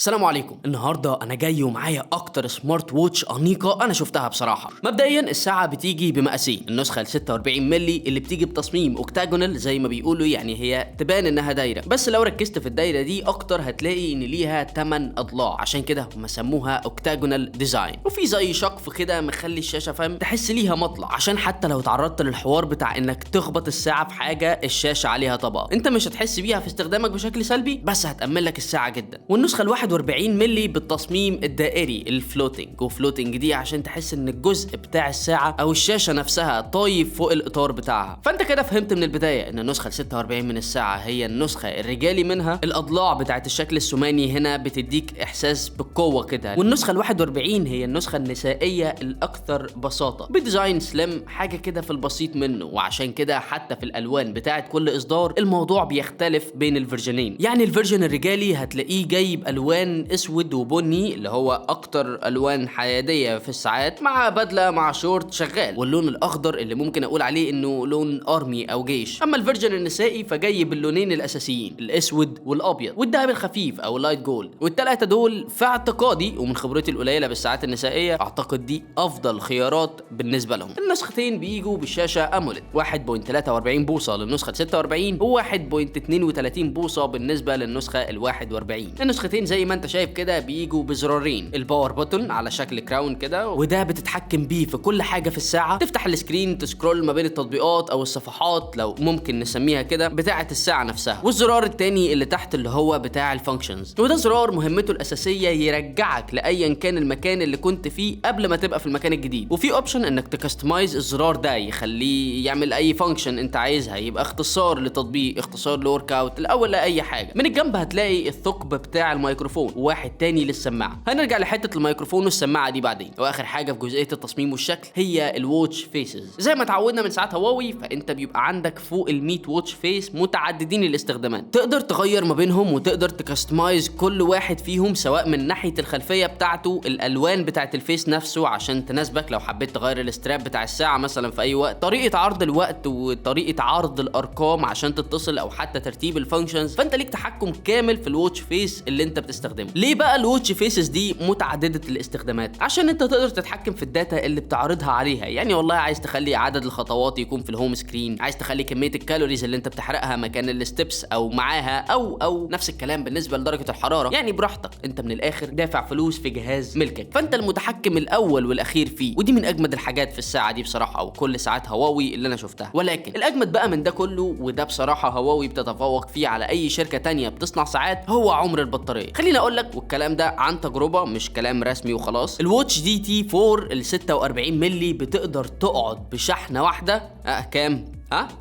السلام عليكم. النهارده انا جاي ومعايا اكتر سمارت ووتش انيقه انا شفتها بصراحه. مبدئيا الساعه بتيجي بمقاسين، النسخه ال 46 مللي اللي بتيجي بتصميم اوكتاجونال زي ما بيقولوا، يعني هي تبان انها دايره، بس لو ركزت في الدايره دي اكتر هتلاقي ان ليها 8 اضلاع، عشان كده هم سموها اوكتاجونال ديزاين. وفي زي شقف كده مخلي الشاشه فاهم تحس ليها مطلع، عشان حتى لو تعرضت للحوار بتاع انك تخبط الساعه في حاجه الشاشه عليها طبقه، انت مش هتحس بيها في استخدامك بشكل سلبي، بس هتأمن لك الساعه جدا. والنسخه ال 41 مللي بالتصميم الدائري الفلوتنج، وفلوتنج دي عشان تحس ان الجزء بتاع الساعه او الشاشه نفسها طاير فوق الاطار بتاعها. فانت كده فهمت من البدايه ان النسخه ال 46 من الساعه هي النسخه الرجالي منها. الاضلاع بتاعت الشكل الثماني هنا بتديك احساس بالقوه كده، والنسخه ال 41 هي النسخه النسائيه الاكثر بساطه بديزاين سليم، حاجه كده في البسيط منه. وعشان كده حتى في الالوان بتاعت كل اصدار الموضوع بيختلف بين الفيرجنين. يعني الفيرجن الرجالي هتلاقيه جايب الوان اسود وبني اللي هو اكتر الوان حياديه في الساعات، مع بدله مع شورت شغال، واللون الاخضر اللي ممكن اقول عليه انه لون ارمي او جيش. اما الفيرجن النسائي فجاي باللونين الاساسيين الاسود والابيض والذهب الخفيف او اللايت جولد، والثلاثه دول في اعتقادي ومن خبرتي القليله بالساعات النسائيه اعتقد دي افضل خيارات بالنسبه لهم. النسختين بيجوا بالشاشه اموليد 1.43 بوصه للنسخه 46 و 1.32 بوصه بالنسبه للنسخه ال 41. النسختين زي ما انت شايف كده بيجوا بزرارين، الباور بوتون على شكل كراون كده، وده بتتحكم بيه في كل حاجه في الساعه، تفتح السكرين تسكرول ما بين التطبيقات او الصفحات لو ممكن نسميها كده بتاعه الساعه نفسها. والزرار التاني اللي تحت اللي هو بتاع الفانكشنز، وده زرار مهمته الاساسيه يرجعك لايا كان المكان اللي كنت فيه قبل ما تبقى في المكان الجديد. وفي اوبشن انك تكستمايز الزرار ده يخليه يعمل اي فانكشن انت عايزها، يبقى اختصار لتطبيق، اختصار لورك اوت، الاول لاي حاجه. من الجنب هتلاقي الثقب بتاع الميكروفون وواحد تاني للسماعه، هنرجع لحته الميكروفون والسماعه دي بعدين. واخر حاجه في جزئيه التصميم والشكل هي الواتش فيسز. زي ما اتعودنا من ساعات هواوي فانت بيبقى عندك فوق ال100 واتش فيس متعددين الاستخدامات، تقدر تغير ما بينهم وتقدر تكستمايز كل واحد فيهم، سواء من ناحيه الخلفيه بتاعته، الالوان بتاعت الفيس نفسه عشان تناسبك لو حبيت تغير الاستراب بتاع الساعه مثلا في اي وقت، طريقه عرض الوقت وطريقه عرض الارقام عشان تتصل، او حتى ترتيب الفانكشنز. فانت ليك تحكم كامل في الواتش فيس اللي انت بتستخدمه. ليه بقى الواتش فيسز دي متعدده الاستخدامات؟ عشان انت تقدر تتحكم في الداتا اللي بتعرضها عليها. يعني والله عايز تخلي عدد الخطوات يكون في الهوم سكرين، عايز تخلي كميه الكالوريز اللي انت بتحرقها مكان الستبس او معاها، او نفس الكلام بالنسبه لدرجه الحراره. يعني براحتك، انت من الاخر دافع فلوس في جهاز ملكك، فانت المتحكم الاول والاخير فيه. ودي من اجمد الحاجات في الساعه دي بصراحه، او كل ساعات هواوي اللي انا شفتها. ولكن الاجمد بقى من ده كله، وده بصراحه هواوي بتتفوق فيه على اي شركه تانية بتصنع ساعات، هو عمر البطاريه. خليني اقول لك، والكلام ده عن تجربه مش كلام رسمي وخلاص، الواتش دي تي 4 ال 46 مللي بتقدر تقعد بشحنه واحده كام؟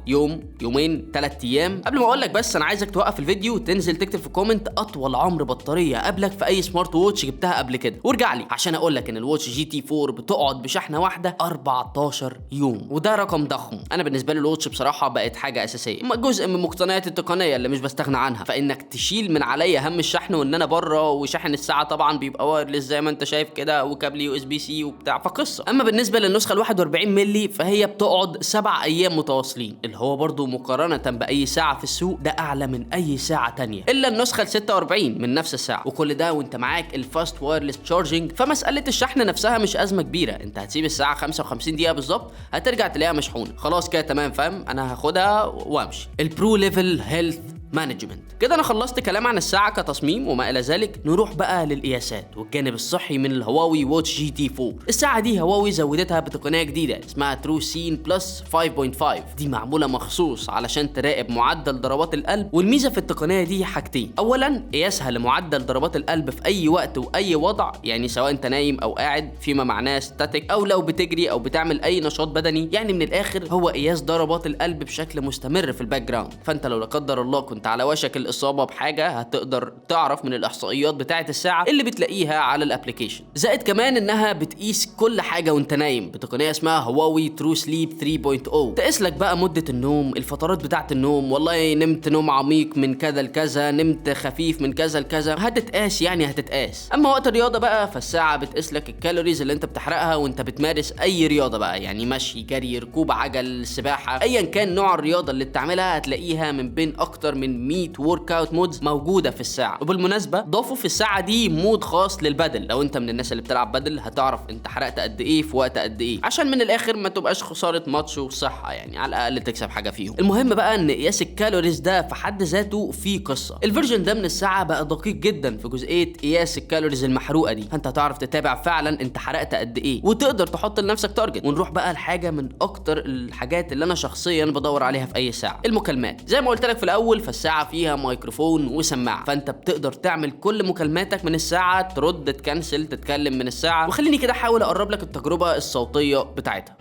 يوم، يومين، 3 ايام. قبل ما اقول لك بس انا عايزك توقف الفيديو وتنزل تكتب في كومنت اطول عمر بطاريه قابلك في اي سمارت ووتش جبتها قبل كده، وارجع لي عشان اقول لك ان الواتش جي تي 4 بتقعد بشحنه واحده 14 يوم، وده رقم ضخم. انا بالنسبه لي الواتش بصراحه بقت حاجه اساسيه، جزء من مقتنياتي التقنيه اللي مش بستغنى عنها، فانك تشيل من عليا هم الشحن وان انا بره، وشحن الساعه طبعا بيبقى وايرلس زي ما انت شايف كده، وكابل يو اس بي سي وبتاع، فقصه. اما بالنسبه للنسخه ال 41 مللي فهي بتقعد 7 ايام متواصلين، اللي هو برضو مقارنة بأي ساعة في السوق ده أعلى من أي ساعة تانية، إلا النسخة ال 46 من نفس الساعة. وكل ده وأنت معاك الفاست وايرلس تشارجنج، فمسألة الشحن نفسها مش أزمة كبيرة. أنت هتسيب الساعة 55 دقيقة بالظبط هترجع تلاقيها مشحونة، خلاص كده تمام، فاهم؟ أنا هاخدها وأمشي. البرو ليفل هيلث مانجمنت. كده انا خلصت كلام عن الساعه كتصميم وما الى ذلك. نروح بقى للقياسات والجانب الصحي من الهواوي واتش جي تي 4. الساعه دي هواوي زودتها بتقنيه جديده اسمها ترو سين بلس 5.5، دي معموله مخصوص علشان تراقب معدل ضربات القلب. والميزه في التقنيه دي حاجتين، اولا قياسها لمعدل ضربات القلب في اي وقت واي وضع، يعني سواء انت نايم او قاعد فيما معناه ستاتيك، او لو بتجري او بتعمل اي نشاط بدني. يعني من الاخر هو قياس ضربات القلب بشكل مستمر في الباك جراوند، فانت لو لا قدر الله كنت على وشك الاصابه بحاجه هتقدر تعرف من الاحصائيات بتاعه الساعه اللي بتلاقيها على الابلكيشن. زائد كمان انها بتقيس كل حاجه وانت نايم بتقنيه اسمها هواوي ترو سليب 3.0، تقيس لك بقى مده النوم، الفترات بتاعه النوم، والله نمت نوم عميق من كذا لكذا، نمت خفيف من كذا لكذا، هتتقاس. يعني هتتقاس. اما وقت الرياضه بقى فالساعه بتقيس لك الكالوريز اللي انت بتحرقها وانت بتمارس اي رياضه بقى، يعني مشي، جري، ركوب عجل، سباحه، ايا كان نوع الرياضه اللي بتعملها هتلاقيها من بين اكتر من من 100 ورك اوت مودز موجوده في الساعه. وبالمناسبه ضافوا في الساعه دي مود خاص للبدل، لو انت من الناس اللي بتلعب بدل هتعرف انت حرقت قد ايه في وقت قد ايه، عشان من الاخر ما تبقاش خساره ماتش وصحه، يعني على الاقل تكسب حاجه فيهم. المهم بقى ان قياس الكالوريز ده في حد ذاته فيه قصه. الفيرجن ده من الساعه بقى دقيق جدا في جزئيه قياس الكالوريز المحروقه دي، انت هتعرف تتابع فعلا انت حرقت قد ايه وتقدر تحط لنفسك تارجت. ونروح بقى لحاجه من اكتر الحاجات اللي انا شخصيا بدور عليها في اي ساعه، المكالمات. زي ما قلت لك في الاول، فالساعه فيها ميكروفون وسماعه، فانت بتقدر تعمل كل مكالماتك من الساعه، ترد، تكنسل، تتكلم من الساعه. وخليني كده احاول اقرب لك التجربه الصوتيه بتاعتها.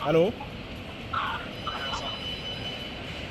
الو،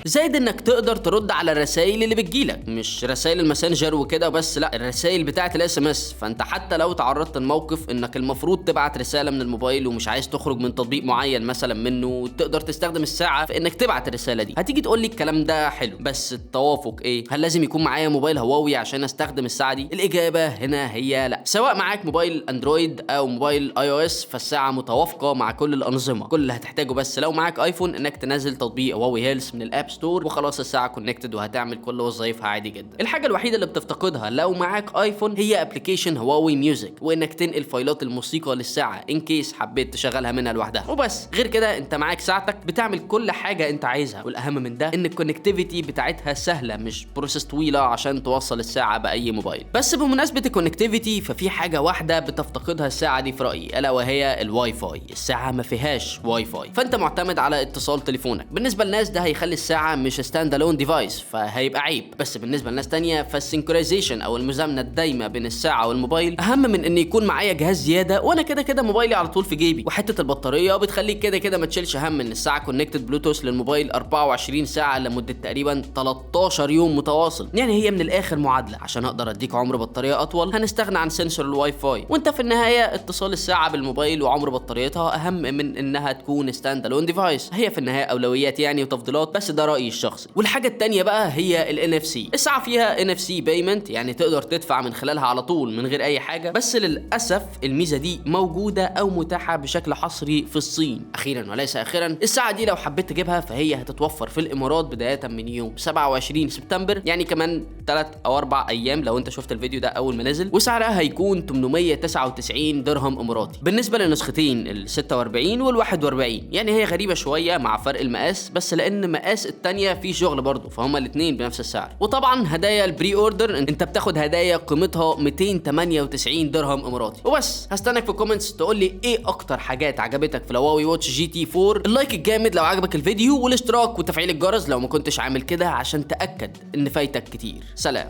زائد انك تقدر ترد على الرسائل اللي بتجيلك، مش رسائل الماسنجر وكده بس، لا، الرسائل بتاعه الاس ام اس. فانت حتى لو تعرضت لموقف انك المفروض تبعت رساله من الموبايل ومش عايز تخرج من تطبيق معين مثلا منه، تقدر تستخدم الساعه في انك تبعت الرساله دي. هتيجي تقول لي الكلام ده حلو، بس التوافق ايه؟ هل لازم يكون معايا موبايل هواوي عشان استخدم الساعه دي؟ الاجابه هنا هي لا. سواء معاك موبايل اندرويد او موبايل اي او اس، فالساعه متوافقه مع كل الانظمه. كل اللي هتحتاجه بس لو معاك ايفون انك تنزل تطبيق هواوي هيلث من الاب ستور، وخلاص الساعه كونكتد وهتعمل كل وظايفها عادي جدا. الحاجه الوحيده اللي بتفتقدها لو معاك ايفون هي ابلكيشن هواوي ميوزك، وانك تنقل فايلات الموسيقى للساعه ان كيس حبيت تشغلها منها لوحدها وبس. غير كده انت معاك ساعتك بتعمل كل حاجه انت عايزها. والاهم من ده ان الكونكتيفيتي بتاعتها سهله، مش بروسيس طويله عشان توصل الساعه باي موبايل. بس بمناسبه الكونكتيفيتي، ففي حاجه واحده بتفتقدها الساعه دي في رايي، الا وهي الواي فاي. الساعه ما فيهاش واي فاي، فانت معتمد على اتصال تليفونك. بالنسبه للناس ده هيخلي الساعه مش ستاند الون ديفايس، فهيبقى عيب. بس بالنسبه لناس تانية، فالسينكرايزيشن او المزامنه الدايمه بين الساعه والموبايل اهم من ان يكون معايا جهاز زياده، وانا كده كده موبايلي على طول في جيبي. وحته البطاريه بتخليك كده كده ما تشيلش هم ان الساعه كونكتد بلوتوث للموبايل 24 ساعه لمده تقريبا 13 يوم متواصل. يعني هي من الاخر معادله، عشان اقدر اديك عمر بطاريه اطول هنستغنى عن سنسور الواي فاي، وانت في النهايه اتصال الساعه بالموبايل وعمر بطاريتها اهم من انها تكون ستاند الون ديفايس. هي في النهايه اولويات يعني وتفضيلات، بس ده رايي الشخصي. والحاجه الثانيه بقى هي ال NFC. الساعه فيها NFC payment، يعني تقدر تدفع من خلالها على طول من غير اي حاجه. بس للاسف الميزه دي موجوده او متاحه بشكل حصري في الصين. اخيرا وليس اخرا، الساعه دي لو حبيت تجيبها فهي هتتوفر في الامارات بدايه من يوم 27 سبتمبر، يعني كمان 3 أو 4 ايام لو انت شفت الفيديو ده اول ما نزل. وسعرها هيكون 899 درهم اماراتي. بالنسبه للنسختين ال 46 وال 41، يعني هي غريبه شويه مع فرق المقاس، بس لان مقاس الثانيه فيه شغل برضه، فهم الاثنين بنفس السعر. وطبعا هدايا البري اوردر، انت بتاخد هدايا قيمتها 298 درهم اماراتي. وبس هستناك في الكومنتس تقول لي ايه اكتر حاجات عجبتك في الهواوي واتش جي تي 4. اللايك الجامد لو عجبك الفيديو، والاشتراك وتفعيل الجرس لو ما كنتش عامل كده عشان تاكد ان فايتك كتير. سلام.